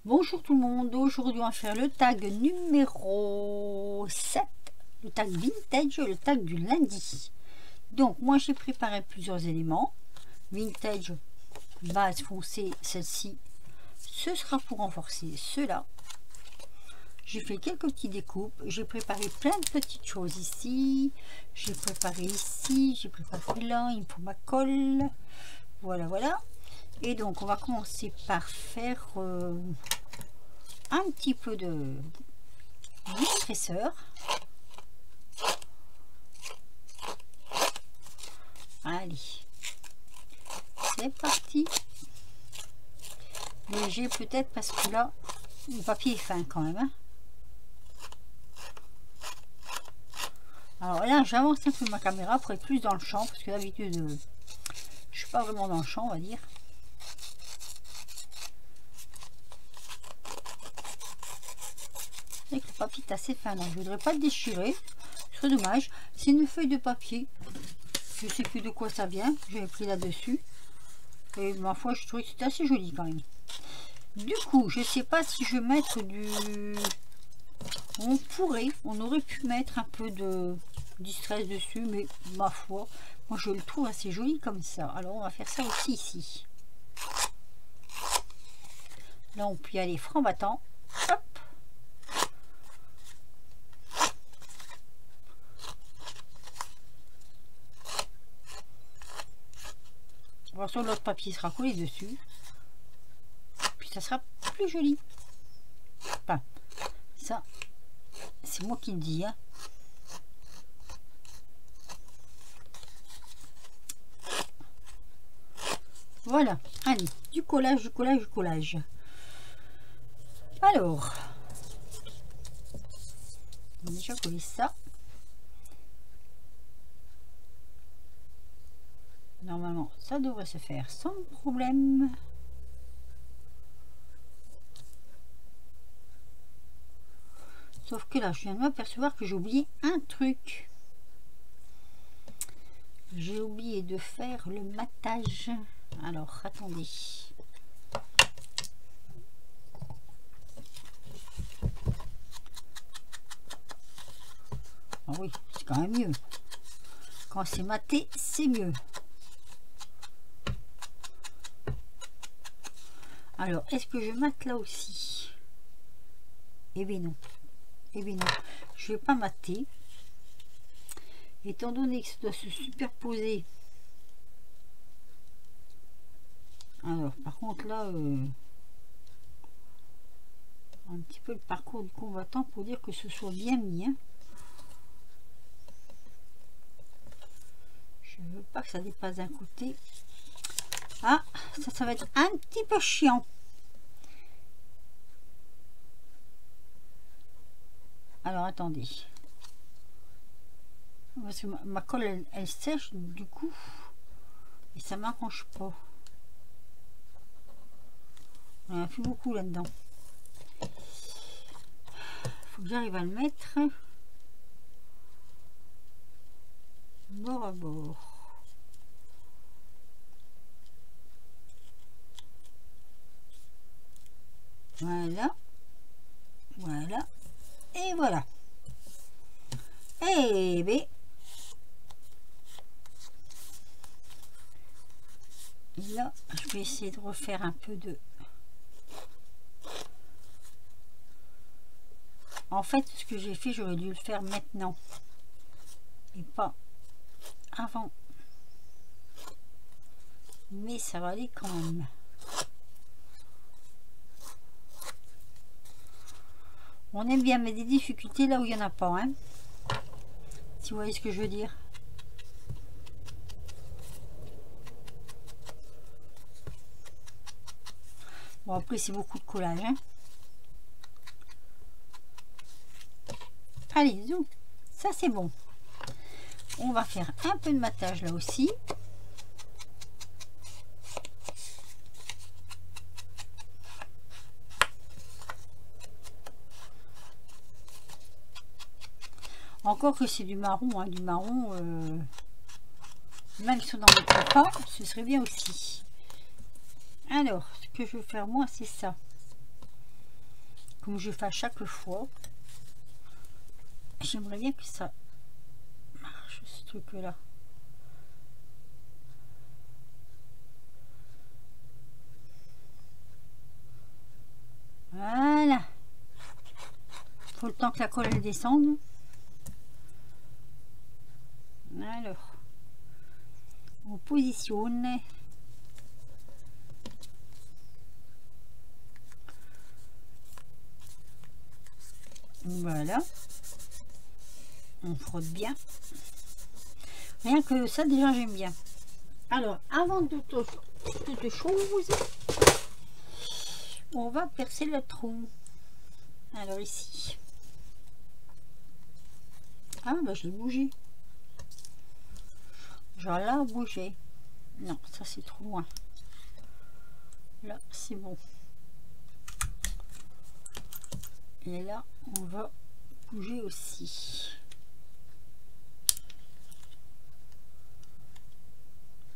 Bonjour tout le monde, aujourd'hui on va faire le tag numéro 7, le tag vintage, le tag du lundi. Donc moi j'ai préparé plusieurs éléments. Vintage, base foncée, celle-ci, ce sera pour renforcer cela. J'ai fait quelques petites découpes, j'ai préparé plein de petites choses ici, j'ai préparé ici, j'ai préparé là, il me faut ma colle, voilà. Et donc on va commencer par faire un petit peu de épaisseur. Allez, c'est parti. Léger peut-être parce que là le papier est fin quand même, hein. Alors là j'avance un peu ma caméra pour être plus dans le champ, parce que d'habitude je suis pas vraiment dans le champ, on va dire. Et que le papier est assez fin, donc je voudrais pas le déchirer, ce serait dommage. C'est une feuille de papier, je sais plus de quoi ça vient, j'avais pris là dessus et ma foi je trouvais que c'était assez joli quand même. Du coup je sais pas si je vais mettre du, on aurait pu mettre un peu de distress dessus, mais ma foi moi je le trouve assez joli comme ça. Alors on va faire ça aussi ici. Là on peut y aller franc battant. Hop. Sur l'autre papier sera collé dessus, puis ça sera plus joli. Enfin, ça c'est moi qui le dis, hein. Voilà, allez, du collage. Alors on a déjà collé ça. Normalement ça devrait se faire sans problème. Sauf que là je viens de m'apercevoir que j'ai oublié un truc. J'ai oublié de faire le matage. Alors attendez. Ah oui, c'est quand même mieux. Quand c'est maté, c'est mieux. Alors, est-ce que je mate là aussi? Eh bien non. Je ne vais pas mater. Étant donné que ça doit se superposer. Alors, par contre là, un petit peu le parcours du combattant pour dire que ce soit bien mis, hein. Je veux pas que ça dépasse d'un côté. Ah, ça va être un petit peu chiant. Alors attendez, parce que ma colle elle sèche du coup et ça m'arrange pas. On a fait beaucoup là dedans. Faut que j'arrive à le mettre bord à bord. Voilà, et voilà. Et bien là je vais essayer de refaire un peu de, en fait ce que j'ai fait j'aurais dû le faire maintenant et pas avant, mais ça va aller quand même. On aime bien mettre des difficultés là où il n'y en a pas, hein, si vous voyez ce que je veux dire. Bon après c'est beaucoup de collage, hein. Allez, zoom, ça c'est bon. On va faire un peu de matage là aussi. Encore que c'est du marron, hein, du marron, même si on n'en mettrait pas, ce serait bien aussi. Alors, ce que je veux faire moi, c'est ça. comme je fais à chaque fois. J'aimerais bien que ça marche, ce truc là. Voilà. Faut le temps que la colle elle descende. Alors, on positionne. Voilà. On frotte bien. Rien que ça, déjà, j'aime bien. Alors, avant toute chose, on va percer le trou. Alors, ici. Ah, bah, je l'ai bougé. Genre là, bouger. Non, ça, c'est trop loin. Là, c'est bon. Et là, on va bouger aussi.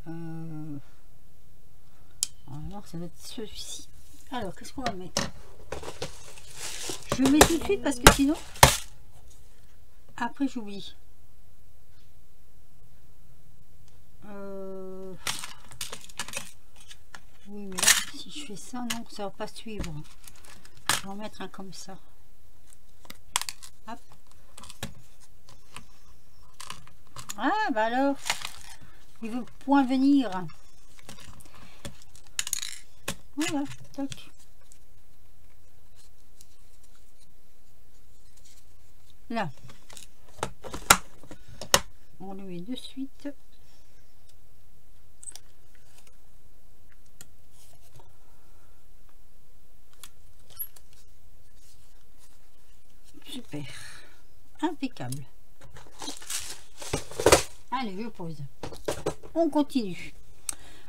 Alors, ça va être celui-ci. Alors, qu'est-ce qu'on va mettre? Je le mets tout de suite parce que sinon, après, j'oublie. Oui, mais là, si je fais ça, non, ça va pas suivre. Je vais en mettre un comme ça. Hop. Ah, bah alors, il veut point venir. Voilà, toc. Là, on le met de suite. Super, impeccable. Allez, je pose. On continue.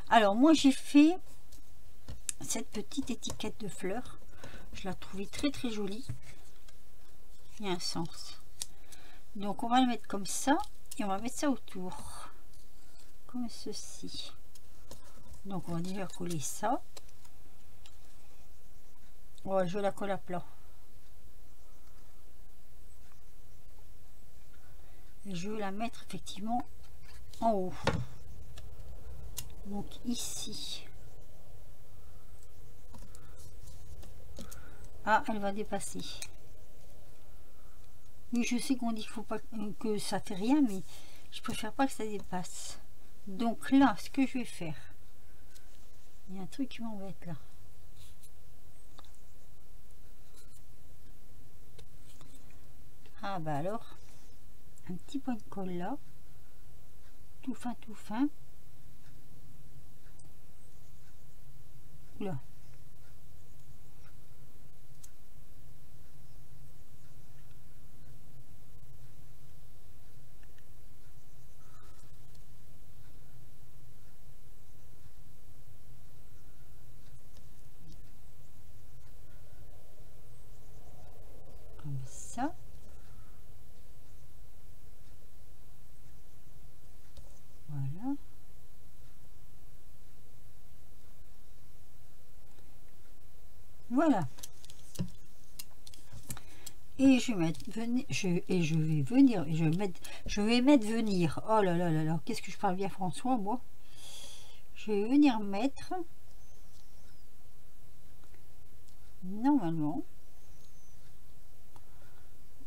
Alors, moi, j'ai fait cette petite étiquette de fleurs. Je la trouvais très très jolie. Il y a un sens. Donc, on va le mettre comme ça et on va mettre ça autour. Comme ceci. Donc, on va déjà coller ça. Ouais, je la colle à plat. Et je vais la mettre effectivement en haut. Donc ici. Ah, elle va dépasser. Oui, je sais qu'on dit qu'il faut pas que ça fait rien, mais je préfère pas que ça dépasse. Donc là, ce que je vais faire, il y a un truc qui m'embête là. Ah bah alors, un petit point de colle là, tout fin, tout fin. Là. Comme ça. Voilà. Voilà. Et je vais mettre venir, je vais mettre venir. Oh là là là là, qu'est-ce que je parle bien François, moi. Je vais venir mettre normalement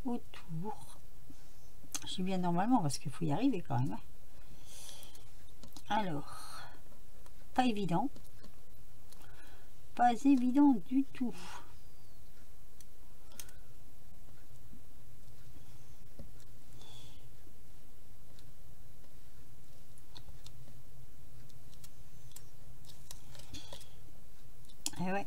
autour. Je dis bien normalement parce qu'il faut y arriver quand même. Alors, pas évident. Pas évident du tout. Et ouais.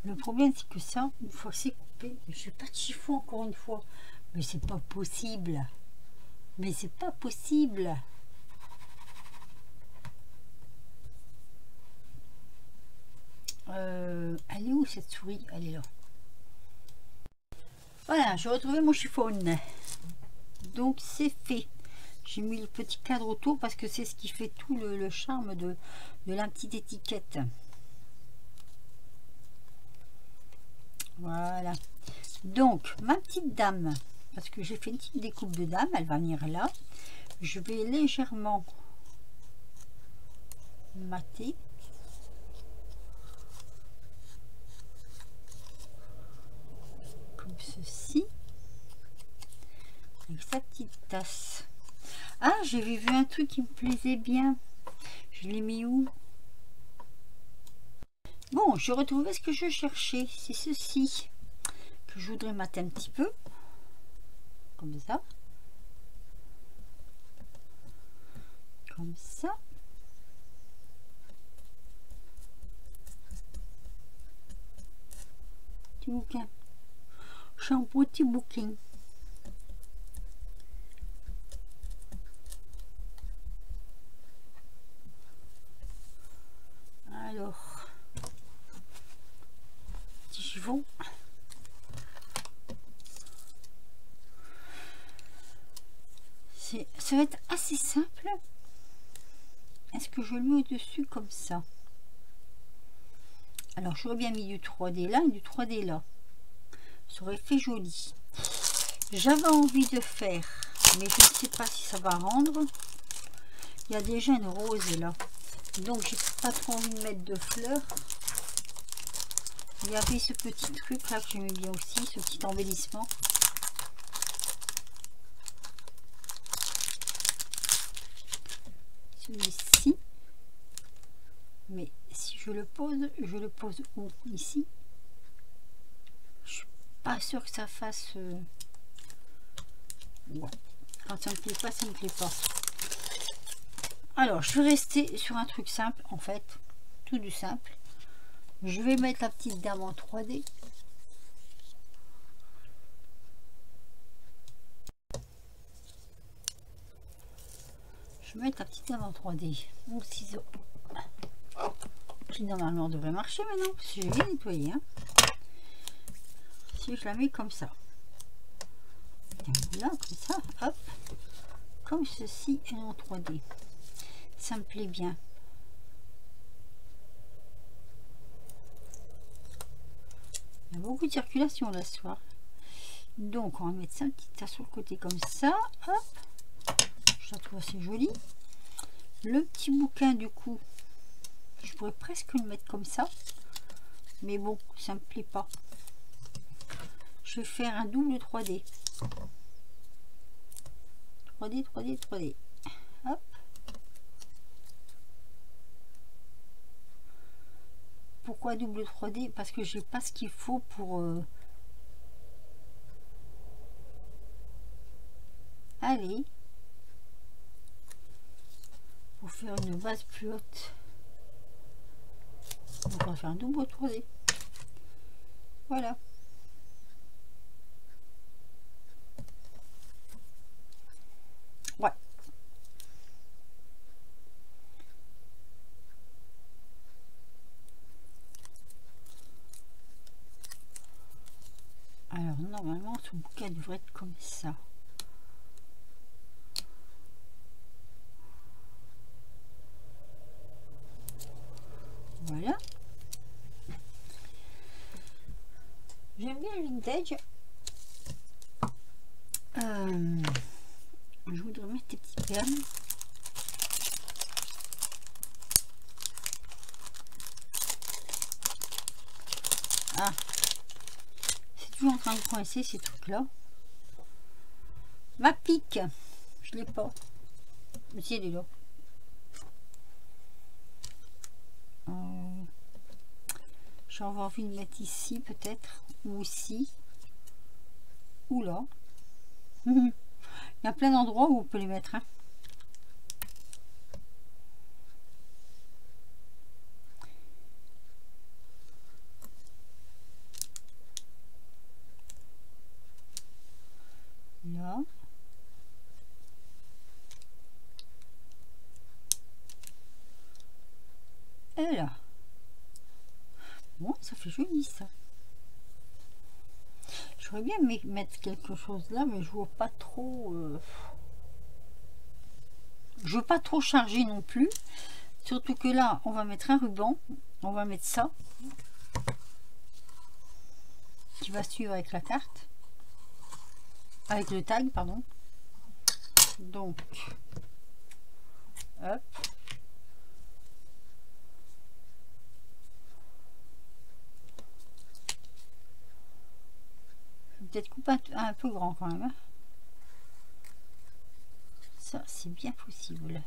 Le problème c'est que ça, une fois que c'est coupé, je n'ai pas de chiffon encore une fois. Mais c'est pas possible. Mais c'est pas possible. Elle est où cette souris? Elle est là. Voilà, j'ai retrouvé mon chiffon. Donc c'est fait. J'ai mis le petit cadre autour parce que c'est ce qui fait tout le charme de la petite étiquette. Voilà. Donc, ma petite dame, parce que j'ai fait une petite découpe de dame, elle va venir là. Je vais légèrement mater. Comme ceci. Avec sa petite tasse. Ah, j'avais vu un truc qui me plaisait bien. Je l'ai mis où? Bon, je retrouvais ce que je cherchais. C'est ceci que je voudrais mater un petit peu. Comme ça. Comme ça. Petit bouquin. Je suis un petit bouquin. Alors, petit chiffon. Ça va être assez simple. Est-ce que je le mets au-dessus comme ça? Alors, j'aurais bien mis du 3D là et du 3D là. Ça aurait fait joli. J'avais envie de faire, mais je ne sais pas si ça va rendre. Il y a déjà une rose là. Donc, j'ai pas trop envie de mettre de fleurs. Il y avait ce petit truc là que j'aimais bien aussi, ce petit embellissement. Celui-ci. Mais si je le pose où? Ici. Je suis pas sûre que ça fasse... Ouais. Quand ça me plaît pas, ça me plaît pas. Alors, je vais rester sur un truc simple, en fait. Tout du simple. Je vais mettre la petite dame en 3D. Je vais mettre la petite dame en 3D. Mon ciseau. Qui normalement devrait marcher maintenant, parce que j'ai bien nettoyé. Hein. Si je la mets comme ça. Là, comme ça, hop. Comme ceci, elle est en 3D. Ça me plaît bien. Il y a beaucoup de circulation là ce soir. Donc on va mettre ça un petit tas sur le côté comme ça. Hop. Je la trouve assez jolie. Le petit bouquin du coup, je pourrais presque le mettre comme ça. Mais bon, ça me plaît pas. Je vais faire un double 3D. 3D, 3D, 3D. Hop. Pourquoi double 3D? Parce que j'ai pas ce qu'il faut pour aller pour faire une base plus haute. Donc on va faire un double 3D. Voilà. Ouais. Alors normalement ce bouquin devrait être comme ça. Voilà. J'aime bien le vintage. Je voudrais mettre des petites perles. Ah, c'est toujours en train de coincer ces trucs là. Ma pique, je l'ai pas. Mais si elle est là. J'ai envie de mettre ici peut-être, ou ici, ou là. Il y a plein d'endroits où on peut les mettre. Hein. Là. Et là. Bon, ça fait joli ça. J'aurais bien mettre quelque chose là, mais je vois pas trop. Je veux pas trop charger non plus. Surtout que là, on va mettre un ruban. On va mettre ça. qui va suivre avec la carte, avec le tag, pardon. Donc, hop. Je vais peut-être couper un peu grand quand même. Hein. Ça, c'est bien possible.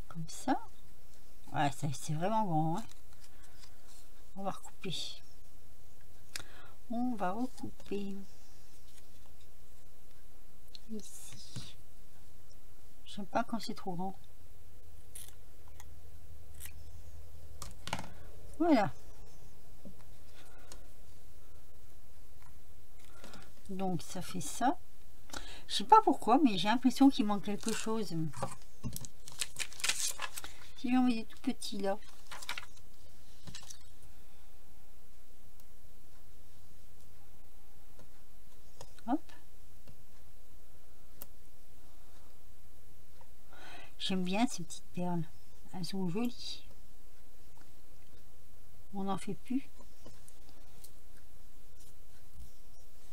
Comme ça. Ouais, c'est vraiment grand. Hein. On va recouper. On va recouper. Ici. J'aime pas quand c'est trop grand. Voilà. Donc ça fait ça. Je sais pas pourquoi, mais j'ai l'impression qu'il manque quelque chose. Si j'en mets des tout petits là. Hop. J'aime bien ces petites perles. Elles sont jolies. On n'en fait plus.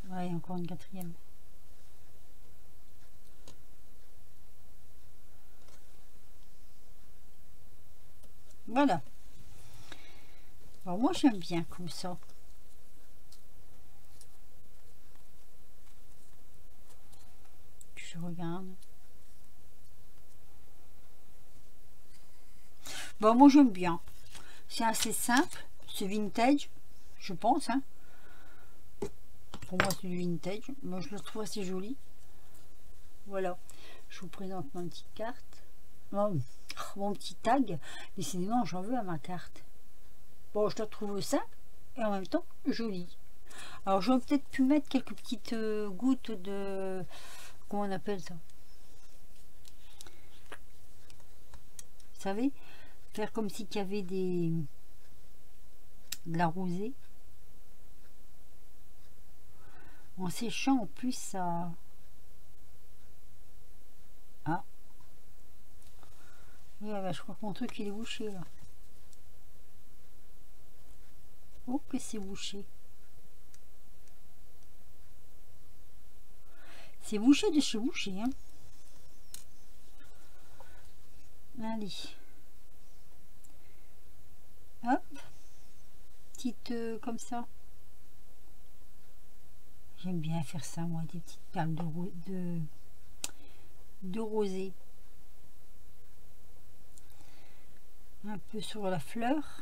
Ouais, encore une quatrième. Voilà. Alors moi j'aime bien comme ça. Je regarde. Bon, moi j'aime bien. C'est assez simple. C'est vintage, je pense. Hein. Pour moi c'est du vintage. Moi je le trouve assez joli. Voilà. Je vous présente ma petite carte. Mon petit tag. Décidément j'en veux à ma carte. Bon, je la trouve simple et en même temps jolie. Alors j'aurais peut-être pu mettre quelques petites gouttes de... Comment on appelle ça? Vous savez, faire comme s'il y avait de la rosée. En séchant en plus ça... Ah. Ouais, je crois que mon truc il est bouché là. Oh que c'est bouché. C'est bouché de chez bouché. Hein. Allez. Hop. Petite comme ça. J'aime bien faire ça moi, des petites perles de rosée. Un peu sur la fleur.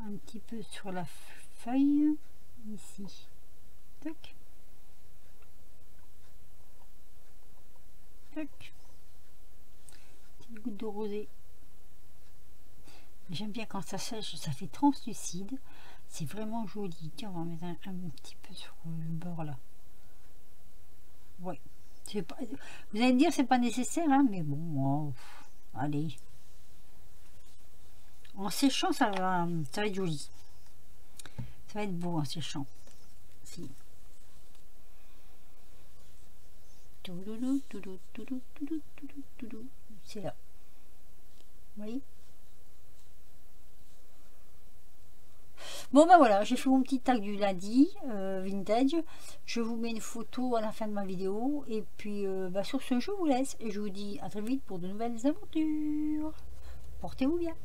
Un petit peu sur la feuille. Ici. Tac. Tac. Petite goutte de rosée. J'aime bien quand ça sèche, ça fait translucide. C'est vraiment joli. Tiens, on va mettre un petit peu sur le bord là. Ouais. Pas, vous allez me dire c'est pas nécessaire, hein, mais bon, oh, allez. En séchant, ça va être joli. Ça va être beau en séchant. Si. C'est là. Vous voyez? Bon ben voilà, j'ai fait mon petit tag du lundi vintage. Je vous mets une photo à la fin de ma vidéo. Et puis sur ce, je vous laisse. Et je vous dis à très vite pour de nouvelles aventures. Portez-vous bien.